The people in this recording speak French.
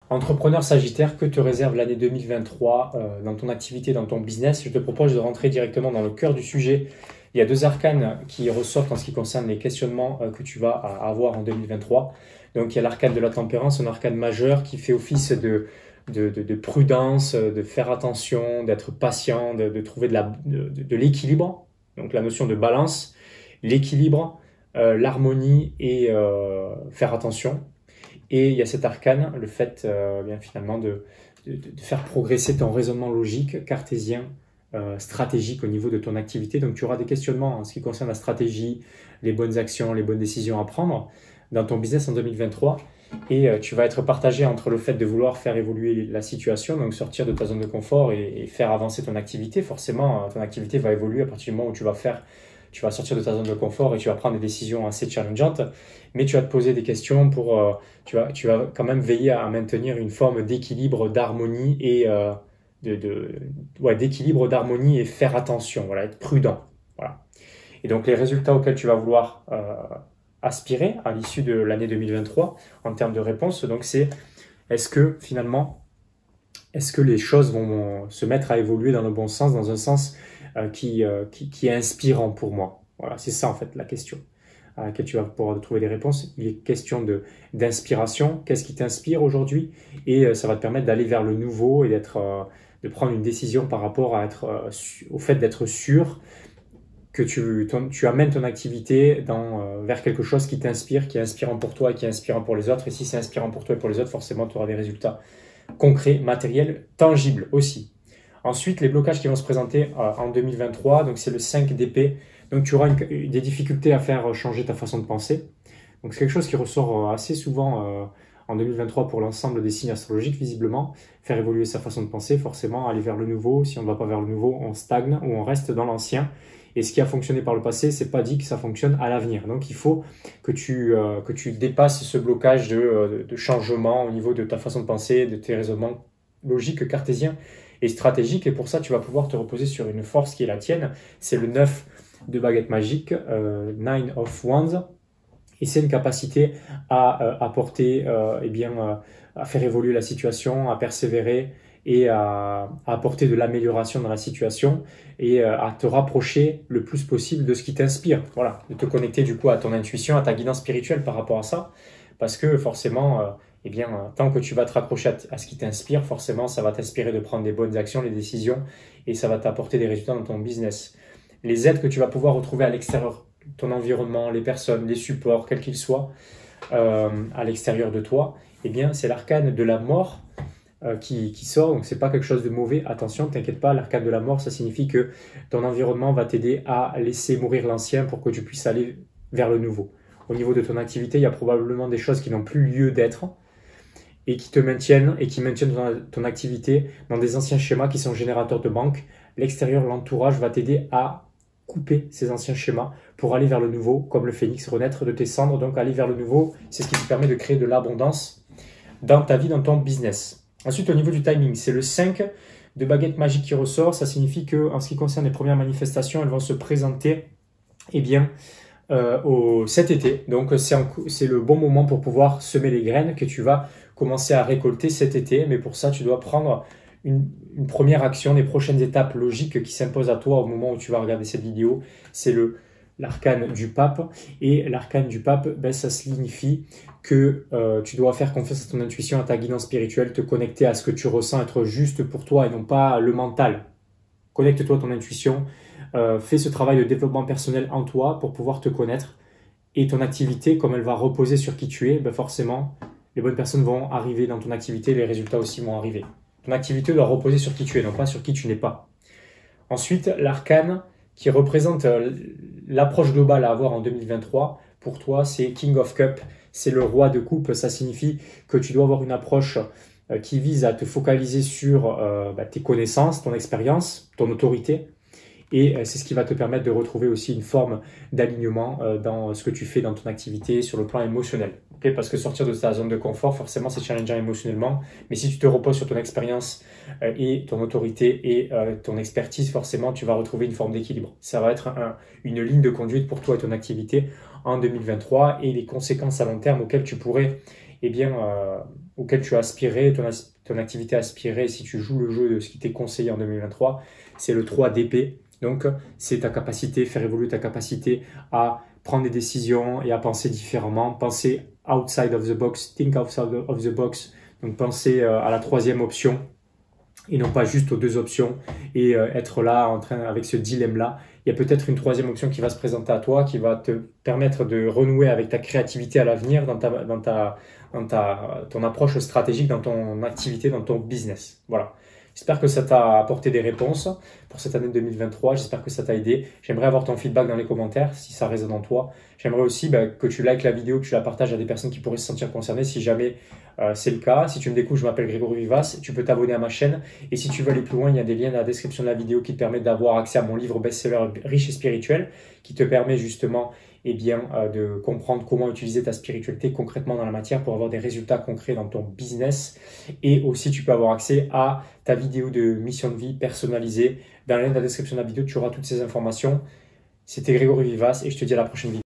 Entrepreneur Sagittaire, que te réserve l'année 2023 dans ton activité, dans ton business? Je te propose de rentrer directement dans le cœur du sujet. Il y a deux arcanes qui ressortent en ce qui concerne les questionnements que tu vas avoir en 2023. Donc il y a l'arcane de la tempérance, un arcane majeur qui fait office de prudence, de faire attention, d'être patient, de trouver de l'équilibre. Donc la notion de balance, l'équilibre, l'harmonie et faire attention. Et il y a cet arcane, le fait bien finalement de faire progresser ton raisonnement logique, cartésien, stratégique au niveau de ton activité. Donc tu auras des questionnements en ce qui concerne la stratégie, les bonnes actions, les bonnes décisions à prendre dans ton business en 2023. Et tu vas être partagé entre le fait de vouloir faire évoluer la situation, donc sortir de ta zone de confort et faire avancer ton activité. Forcément, ton activité va évoluer à partir du moment où tu vas sortir de ta zone de confort et tu vas prendre des décisions assez challengeantes, mais tu vas te poser des questions tu vas quand même veiller à maintenir une forme d'équilibre, d'harmonie et d'équilibre, d'harmonie et faire attention, voilà, être prudent. Voilà. Et donc les résultats auxquels tu vas vouloir aspirer à l'issue de l'année 2023 en termes de réponse, donc c'est est-ce que finalement, est-ce que les choses vont se mettre à évoluer dans le bon sens, dans un sens qui est inspirant pour moi. Voilà, c'est ça en fait la question à laquelle tu vas pouvoir trouver des réponses. Il est question d'inspiration. Qu'est-ce qui t'inspire aujourd'hui? Et ça va te permettre d'aller vers le nouveau et de prendre une décision par rapport au fait d'être sûr que tu amènes ton activité vers quelque chose qui t'inspire, qui est inspirant pour toi et qui est inspirant pour les autres. Et si c'est inspirant pour toi et pour les autres, forcément, tu auras des résultats concrets, matériels, tangibles aussi. Ensuite, les blocages qui vont se présenter en 2023, donc c'est le 5 d'épée. Donc tu auras des difficultés à faire changer ta façon de penser. Donc c'est quelque chose qui ressort assez souvent en 2023 pour l'ensemble des signes astrologiques, visiblement. Faire évoluer sa façon de penser, forcément, aller vers le nouveau. Si on ne va pas vers le nouveau, on stagne ou on reste dans l'ancien. Et ce qui a fonctionné par le passé, c'est pas dit que ça fonctionne à l'avenir. Donc il faut que tu dépasses ce blocage de changement au niveau de ta façon de penser, de tes raisonnements logiques, cartésiens et stratégiques. Et pour ça, tu vas pouvoir te reposer sur une force qui est la tienne. C'est le 9 de baguette magique, 9 of Wands. Et c'est une capacité à apporter, à faire évoluer la situation, à persévérer et à apporter de l'amélioration dans la situation et à te rapprocher le plus possible de ce qui t'inspire. Voilà, de te connecter du coup à ton intuition, à ta guidance spirituelle par rapport à ça. Parce que forcément, tant que tu vas te raccrocher à ce qui t'inspire, forcément, ça va t'inspirer de prendre des bonnes actions, les décisions et ça va t'apporter des résultats dans ton business. Les aides que tu vas pouvoir retrouver à l'extérieur, ton environnement, les personnes, les supports, quels qu'ils soient, à l'extérieur de toi, eh bien, c'est l'arcane de la mort qui sort. Donc, c'est pas quelque chose de mauvais. Attention, t'inquiète pas, l'arcane de la mort, ça signifie que ton environnement va t'aider à laisser mourir l'ancien pour que tu puisses aller vers le nouveau. Au niveau de ton activité, il y a probablement des choses qui n'ont plus lieu d'être et qui te maintiennent et qui maintiennent ton activité dans des anciens schémas qui sont générateurs de manque. L'extérieur, l'entourage va t'aider à couper ces anciens schémas pour aller vers le nouveau, comme le phénix, renaître de tes cendres. Donc aller vers le nouveau, c'est ce qui te permet de créer de l'abondance dans ta vie, dans ton business. Ensuite, au niveau du timing, c'est le 5 de baguette magique qui ressort. Ça signifie que, en ce qui concerne les premières manifestations, elles vont se présenter cet été. Donc c'est le bon moment pour pouvoir semer les graines que tu vas commencer à récolter cet été. Mais pour ça, tu dois prendre une première action, les prochaines étapes logiques qui s'imposent à toi au moment où tu vas regarder cette vidéo. C'est l'arcane du pape. Et l'arcane du pape, ça signifie que tu dois faire confiance à ton intuition, à ta guidance spirituelle, te connecter à ce que tu ressens être juste pour toi et non pas le mental. Connecte-toi à ton intuition, fais ce travail de développement personnel en toi pour pouvoir te connaître. Et ton activité, comme elle va reposer sur qui tu es, forcément, les bonnes personnes vont arriver dans ton activité, les résultats aussi vont arriver. Ton activité doit reposer sur qui tu es, non pas sur qui tu n'es pas. Ensuite, l'arcane qui représente l'approche globale à avoir en 2023, pour toi, c'est King of Cup, c'est le roi de coupe. Ça signifie que tu dois avoir une approche qui vise à te focaliser sur tes connaissances, ton expérience, ton autorité. Et c'est ce qui va te permettre de retrouver aussi une forme d'alignement dans ce que tu fais dans ton activité sur le plan émotionnel. Okay, parce que sortir de ta zone de confort, forcément, c'est challengeant émotionnellement. Mais si tu te reposes sur ton expérience et ton autorité et ton expertise, forcément, tu vas retrouver une forme d'équilibre. Ça va être une ligne de conduite pour toi et ton activité en 2023 et les conséquences à long terme auxquelles tu pourrais auquel tu as aspiré, ton activité aspirée, si tu joues le jeu de ce qui t'est conseillé en 2023, c'est le 3 d'épée. Donc, c'est ta capacité, faire évoluer ta capacité à prendre des décisions et à penser différemment, penser outside of the box, think outside of the box, donc penser à la troisième option et non pas juste aux deux options et être là en train avec ce dilemme-là. Il y a peut-être une troisième option qui va se présenter à toi, qui va te permettre de renouer avec ta créativité à l'avenir ton approche stratégique, dans ton activité, dans ton business. Voilà. J'espère que ça t'a apporté des réponses pour cette année 2023. J'espère que ça t'a aidé. J'aimerais avoir ton feedback dans les commentaires si ça résonne en toi. J'aimerais aussi que tu likes la vidéo, que tu la partages à des personnes qui pourraient se sentir concernées si jamais c'est le cas. Si tu me découvres, je m'appelle Grégory Vivas. Tu peux t'abonner à ma chaîne. Et si tu veux aller plus loin, il y a des liens dans la description de la vidéo qui te permettent d'avoir accès à mon livre best-seller Riche et spirituel, qui te permet justement de comprendre comment utiliser ta spiritualité concrètement dans la matière pour avoir des résultats concrets dans ton business. Et aussi, tu peux avoir accès à ta vidéo de mission de vie personnalisée. Dans le lien de la description de la vidéo, tu auras toutes ces informations. C'était Grégory Vivas et je te dis à la prochaine vidéo.